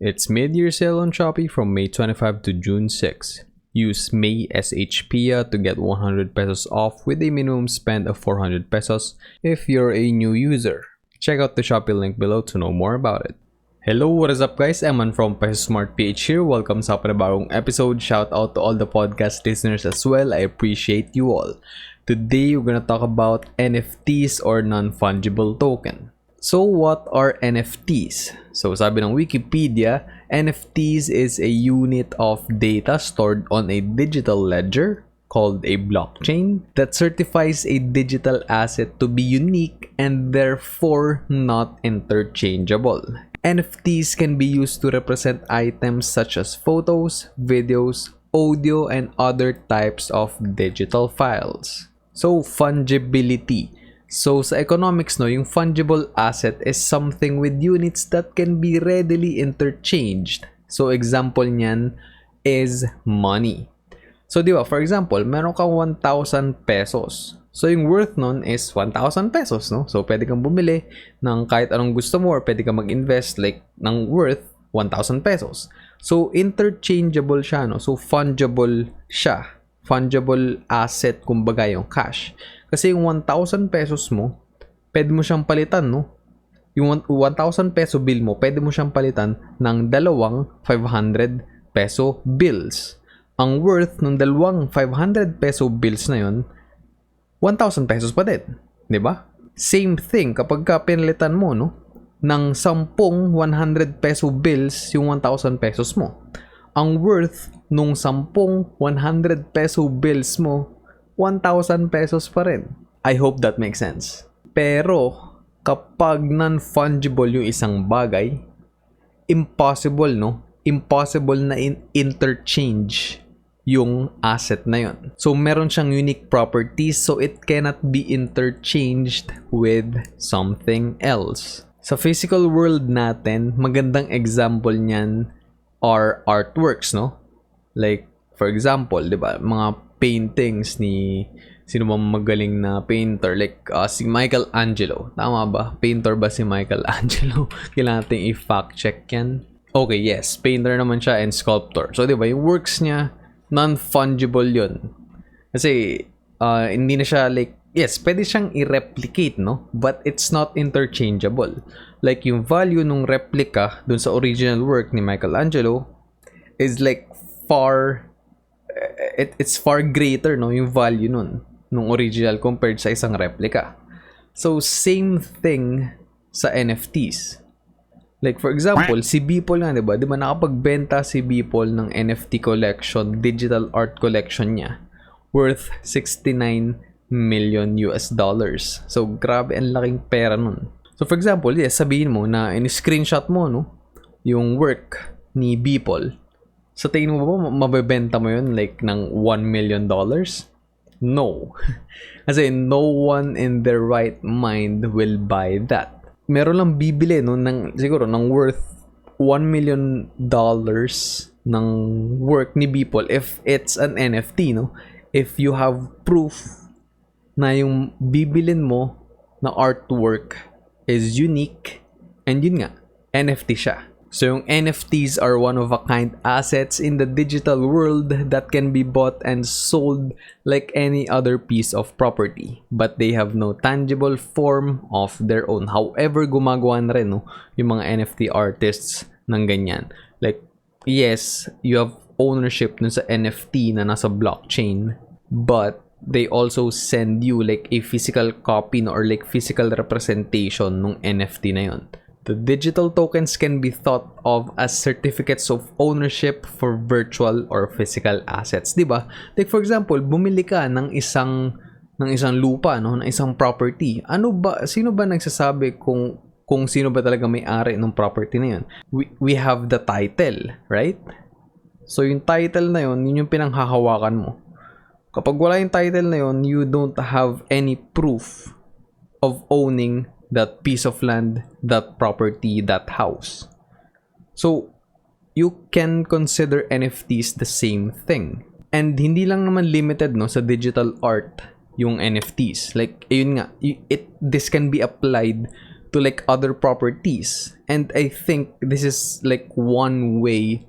It's mid-year sale on Shopee from May 25 to June 6. Use May SHPIA to get 100 pesos off with a minimum spend of 400 pesos if you're a new user. Check out the Shopee link below to know more about it. Hello, what is up guys? Eman from Peso Smart PH here. Welcome sa panibagong episode. Shout out to all the podcast listeners as well. I appreciate you all. Today, we're gonna talk about NFTs or non-fungible token. So what are NFTs? So sabi ng Wikipedia, NFTs is a unit of data stored on a digital ledger called a blockchain that certifies a digital asset to be unique and therefore not interchangeable. NFTs can be used to represent items such as photos, videos, audio, and other types of digital files. So fungibility. So sa economics no, yung fungible asset is something with units that can be readily interchanged. So example niyan is money. So di ba, for example, meron kang 1,000 pesos. So yung worth nun is 1,000 pesos, no? So pwede kang bumili ng kahit anong gusto mo or pwede kang mag-invest like ng worth 1,000 pesos. So interchangeable siya, no? So fungible siya. Fungible asset kumbaga yung cash. Kasi yung 1,000 pesos mo, pwede mo siyang palitan, no? Yung 1,000 peso bill mo, pwede mo siyang palitan ng dalawang 500 peso bills. Ang worth ng dalawang 500 peso bills na yun, 1,000 pesos pa din. Diba? Same thing kapag ka pinalitan mo, no? Ng 10 100 peso bills yung 1,000 pesos mo. Ang worth nung 10 100 peso bills mo, 1,000 pesos pa rin. I hope that makes sense. Pero, kapag non-fungible yung isang bagay, impossible, no? Impossible na interchange yung asset na yun. So, meron siyang unique properties so it cannot be interchanged with something else. Sa physical world natin, magandang example niyan are artworks, no? Like, for example, di ba, mga paintings ni sino bang magaling na painter like si Michelangelo. Tama ba? Painter ba si Michelangelo? Kailangan natin i-fact check yan. Okay, yes. Painter naman siya and sculptor. So, di ba, yung works niya, non-fungible yun. Kasi, hindi na siya like, yes, pwede siyang i-replicate, no? But it's not interchangeable. Like, yung value nung replica dun sa original work ni Michelangelo is like it's far greater, no, yung value nung original compared sa isang replica. So same thing sa NFTs. Like for example, si beeple nga, 'di ba? 'Di ba nakapagbenta si beeple ng NFT collection, digital art collection niya worth 69 million US dollars. So grabe ang laking pera nun. So for example, yes, sabihin mo na in-screenshot mo, no, yung work ni beeple. Sa tingin mo ba mabebenta mo yun like ng $1 million? No. Kasi no one in their right mind will buy that. Meron lang bibili no siguro ng worth $1 million ng work ni beeple if it's an NFT, no? If you have proof na yung bibilin mo na artwork is unique and yun nga, NFT siya. So yung NFTs are one-of-a-kind assets in the digital world that can be bought and sold like any other piece of property. But they have no tangible form of their own. However, gumagawa na rin, no, yung mga NFT artists ng ganyan. Like, yes, you have ownership dun sa NFT na nasa blockchain, but they also send you like a physical copy, no, or like physical representation ng NFT na yun. The digital tokens can be thought of as certificates of ownership for virtual or physical assets, 'di ba? Like for example, bumili ka ng isang lupa, no, ng isang property. Sino ba nagsasabi kung sino ba talaga may-ari ng property na 'yon? We have the title, right? So yung title na 'yon, yun yung pinanghahawakan mo. Kapag wala yung title na 'yon, you don't have any proof of owning that piece of land, that property, that house. So, you can consider NFTs the same thing. And hindi lang naman limited, no, sa digital art yung NFTs. Like, ayun nga, this can be applied to like other properties. And I think this is like one way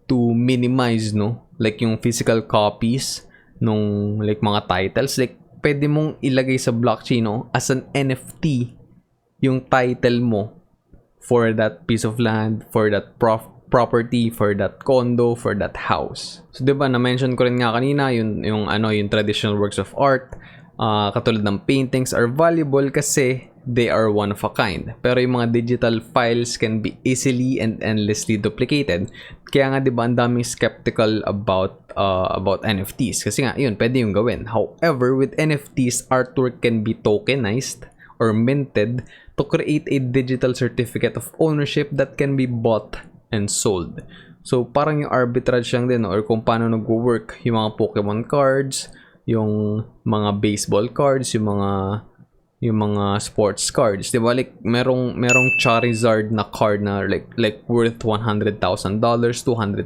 to minimize, no, like yung physical copies nung like mga titles. Like pwede mong ilagay sa blockchain, no, as an NFT yung title mo for that piece of land, for that property, for that condo, for that house. So 'di ba, na-mention ko rin nga kanina yung traditional works of art, katulad ng paintings are valuable kasi they are one of a kind. Pero yung mga digital files can be easily and endlessly duplicated. Kaya nga 'di ba, ang daming skeptical about NFTs kasi nga yun, pwede yung gawin. However, with NFTs, artwork can be tokenized or minted to create a digital certificate of ownership that can be bought and sold. So parang yung arbitrage lang din, or kung paano nag-work yung mga Pokemon cards, yung mga baseball cards, yung mga sports cards, 'di ba? Like merong Charizard na card na like worth $100,000, $200,000,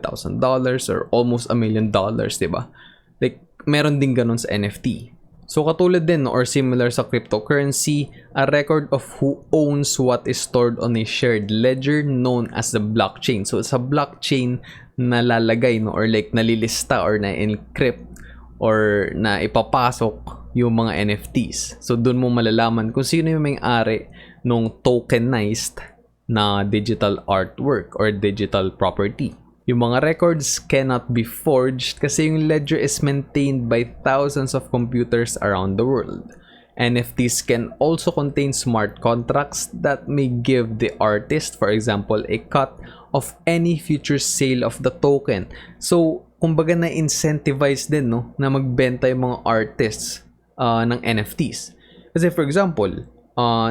or almost $1 million, 'di ba? Like meron din ganun sa NFT. So katulad din or similar sa cryptocurrency, a record of who owns what is stored on a shared ledger known as the blockchain. So sa blockchain nalalagay, no, or like nalilista or na-encrypt or na ipapasok yung mga NFTs. So doon mo malalaman kung sino yung may-ari nung tokenized na digital artwork or digital property. Yung mga records cannot be forged kasi yung ledger is maintained by thousands of computers around the world. NFTs can also contain smart contracts that may give the artist, for example, a cut of any future sale of the token. So, kumbaga na-incentivize din, no, na magbenta yung mga artists ng NFTs. Kasi for example,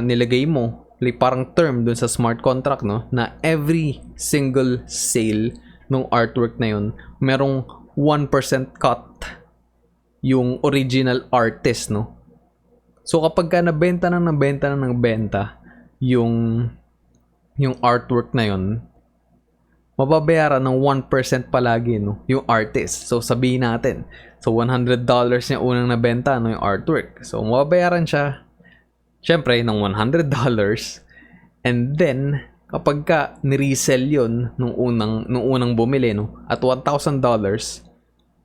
nilagay mo like parang term dun sa smart contract, no, na every single sale nung artwork na yun, merong 1% cut yung original artist, no. So kapag ka nabenta yung artwork na yun, mababayaran ng 1% palagi, no, yung artist. So sabihin natin, so $100 niya unang nabenta, no, yung artwork. So mababayaran siya syempre ng $100, and then kapag ka ni-resell yun nung unang bumili, no, at $1,000,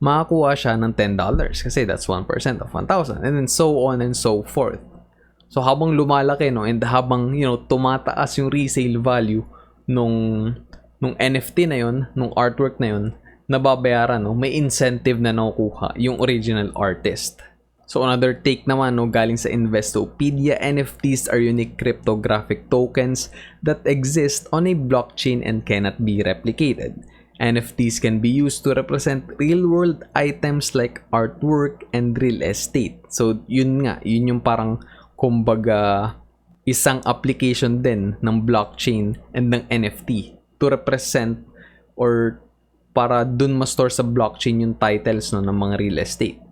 makakuha siya ng $10 kasi that's 1% of 1,000, and then so on and so forth. So habang lumalaki, no, and habang tumataas yung resale value nung NFT na yun, nung artwork na yun, nababayaran, no, may incentive na nakukuha yung original artist. So another take naman, no, galing sa Investopedia, NFTs are unique cryptographic tokens that exist on a blockchain and cannot be replicated. NFTs can be used to represent real-world items like artwork and real estate. So yun yung parang kumbaga isang application din ng blockchain and ng NFT to represent or para dun ma-store sa blockchain yung titles, no, ng mga real estate.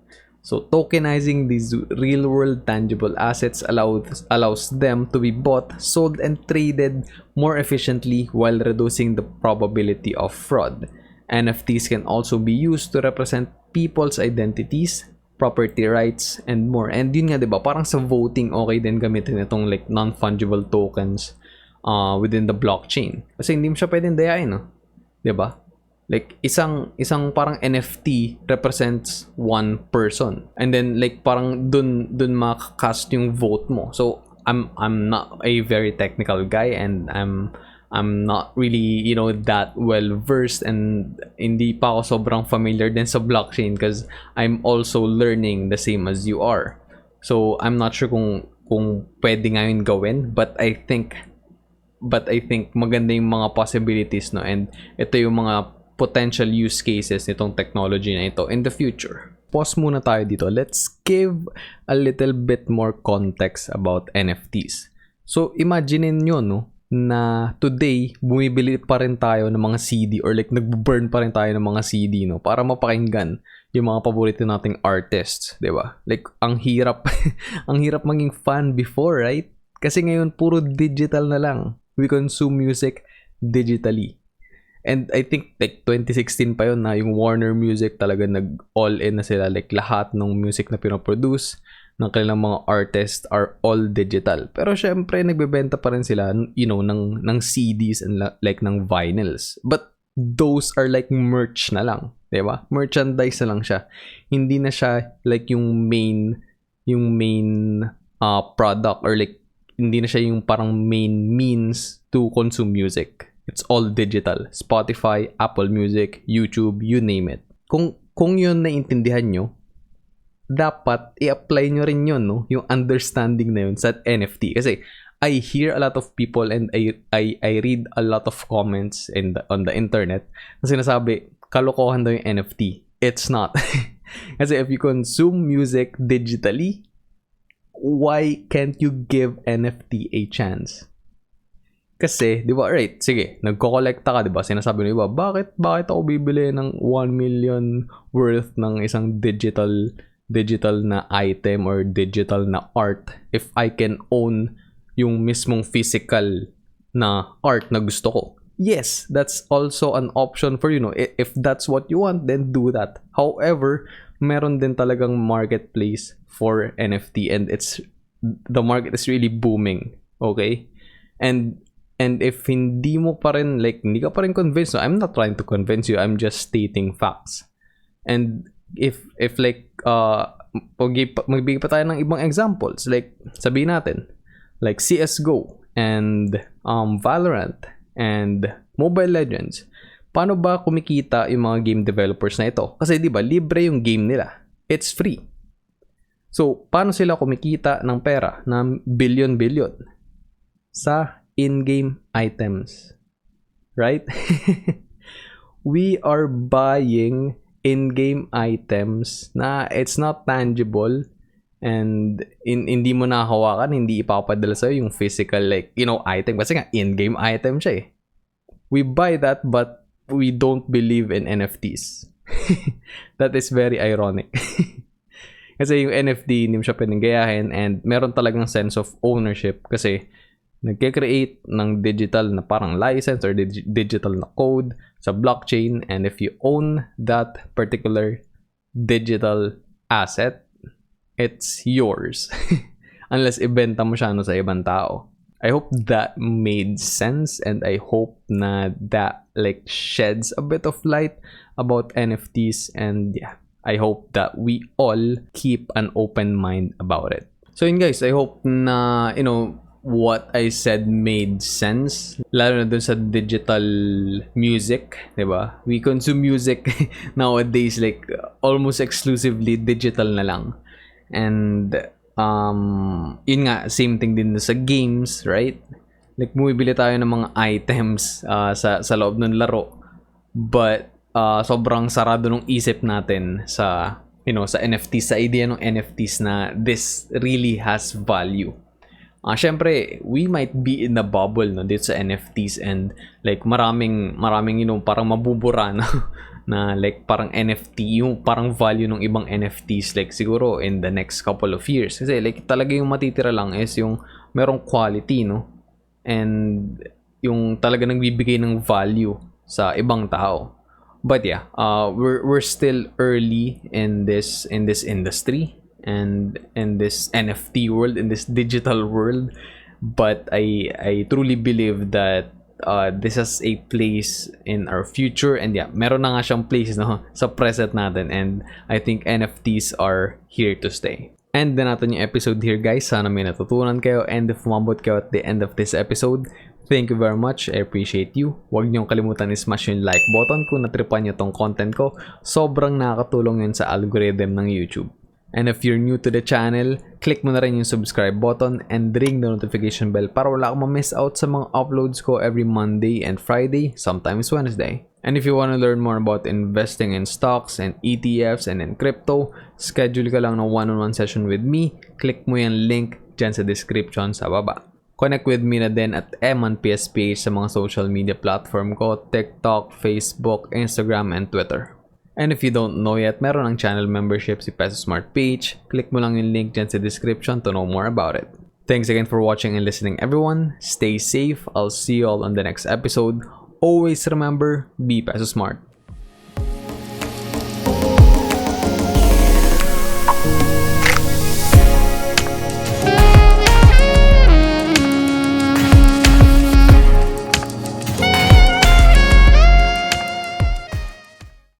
So tokenizing these real-world tangible assets allows them to be bought, sold, and traded more efficiently while reducing the probability of fraud. NFTs can also be used to represent people's identities, property rights, and more. And yun nga, diba, parang sa voting, okay din gamitin itong like non-fungible tokens within the blockchain. Kasi hindi mo siya pwedeng dayain, no? Diba? Like isang parang NFT represents one person, and then like parang dun makakast yung vote mo. So I'm not a very technical guy, and I'm not really that well versed, and hindi pa ako sobrang familiar din sa blockchain because I'm also learning the same as you are. So I'm not sure kung pwede nga yun gawin, but I think maganda yung mga possibilities, no, and ito yung mga potential use cases nitong technology na ito in the future. Pause muna tayo dito. Let's give a little bit more context about NFTs. So imagine nyo, no, na today bumibili pa rin tayo ng mga CD or like nagbo-burn pa rin tayo ng mga CD, no, para mapakinggan yung mga paborito nating artists, 'di ba? Like ang hirap ang hirap maging fan before, right? Kasi ngayon puro digital na lang. We consume music digitally. And I think like 2016 pa yun na yung Warner Music talaga nag all in na sila, like lahat ng music na pinoproduce ng kanilang mga artists are all digital. Pero syempre, nagbebenta pa rin sila, ng CDs and like ng vinyls. But those are like merch na lang, 'di ba? Merchandise na lang siya. Hindi na siya like yung main product, or like hindi na siya yung parang main means to consume music. It's all digital. Spotify, Apple Music, YouTube, you name it. Kung yun naiintindihan nyo, dapat i-apply nyo rin yun, no? Yung understanding na yun sa NFT. Kasi I hear a lot of people and I read a lot of comments on the internet na sinasabi, kalokohan daw yung NFT. It's not. Kasi if you consume music digitally, why can't you give NFT a chance? Kasi, di ba, right, sige, nagko-collecta ka, di ba? Sinasabi ng iba, bakit ako bibili ng 1 million worth ng isang digital na item or digital na art if I can own yung mismong physical na art na gusto ko? Yes, that's also an option for you, no? If that's what you want, then do that. However, meron din talagang marketplace for NFT, and the market is really booming, okay? And if hindi mo pa rin, like, hindi ka pa rin convinced, no? I'm not trying to convince you, I'm just stating facts. And if like, magbigay pa tayo ng ibang examples, like, sabihin natin, like CSGO and Valorant and Mobile Legends. Paano ba kumikita yung mga game developers na ito? Kasi di ba, libre yung game nila. It's free. So, paano sila kumikita ng pera ng billion-billion? Sa in-game items. Right? We are buying in-game items na it's not tangible, and hindi mo nahawakan, hindi ipapadala sa'yo yung physical, like, item. Kasi nga, in-game item siya eh. We buy that, but we don't believe in NFTs. That is very ironic. Kasi yung NFT, hindi mo siya pwedeng gayahin, and meron talagang sense of ownership kasi nagke-create ng digital na parang license or digital na code sa blockchain, and if you own that particular digital asset, it's yours. Unless ibenta mo siya sa ibang tao. I hope that made sense, and I hope na that like sheds a bit of light about NFTs, and yeah, I hope that we all keep an open mind about it. So yun guys, I hope na what I said made sense, lalo na dun sa digital music, diba? We consume music nowadays like almost exclusively digital na lang. And yun nga, same thing din sa games, right? Like bumibili tayo ng mga items sa loob ng laro, but sobrang sarado ng isip natin sa sa NFTs, sa idea ng NFTs na this really has value. Syempre, we might be in a bubble dito sa NFTs, and like maraming parang mabubura na like parang NFT, yung parang value ng ibang NFTs like siguro in the next couple of years. Kasi like talaga yung matitira lang is yung merong quality, and yung talaga nagbibigay ng value sa ibang tao. But yeah, we're still early in this industry, and in this NFT world, in this digital world, but I truly believe that this has a place in our future, and yeah, meron na nga siyang place sa present natin, and I think NFTs are here to stay. And then natin yung episode here guys, sana may natutunan kayo, and if umabot kayo at the end of this episode, thank you very much, I appreciate you. Huwag niyong kalimutan i-smash yung like button kung natripan niyo tong content ko, sobrang nakakatulong yun sa algorithm ng YouTube. And if you're new to the channel, click mo na rin yung subscribe button and ring the notification bell para wala kang ma-miss out sa mga uploads ko every Monday and Friday, sometimes Wednesday. And if you want to learn more about investing in stocks and ETFs and in crypto, schedule ka lang ng one-on-one session with me. Click mo yung link dyan sa description sa baba. Connect with me na din at M1PSPH sa mga social media platform ko, TikTok, Facebook, Instagram, and Twitter. And if you don't know yet, meron ang channel membership si Peso Smart page. Click mo lang yung link dyan sa description to know more about it. Thanks again for watching and listening everyone. Stay safe. I'll see you all on the next episode. Always remember, be Peso Smart.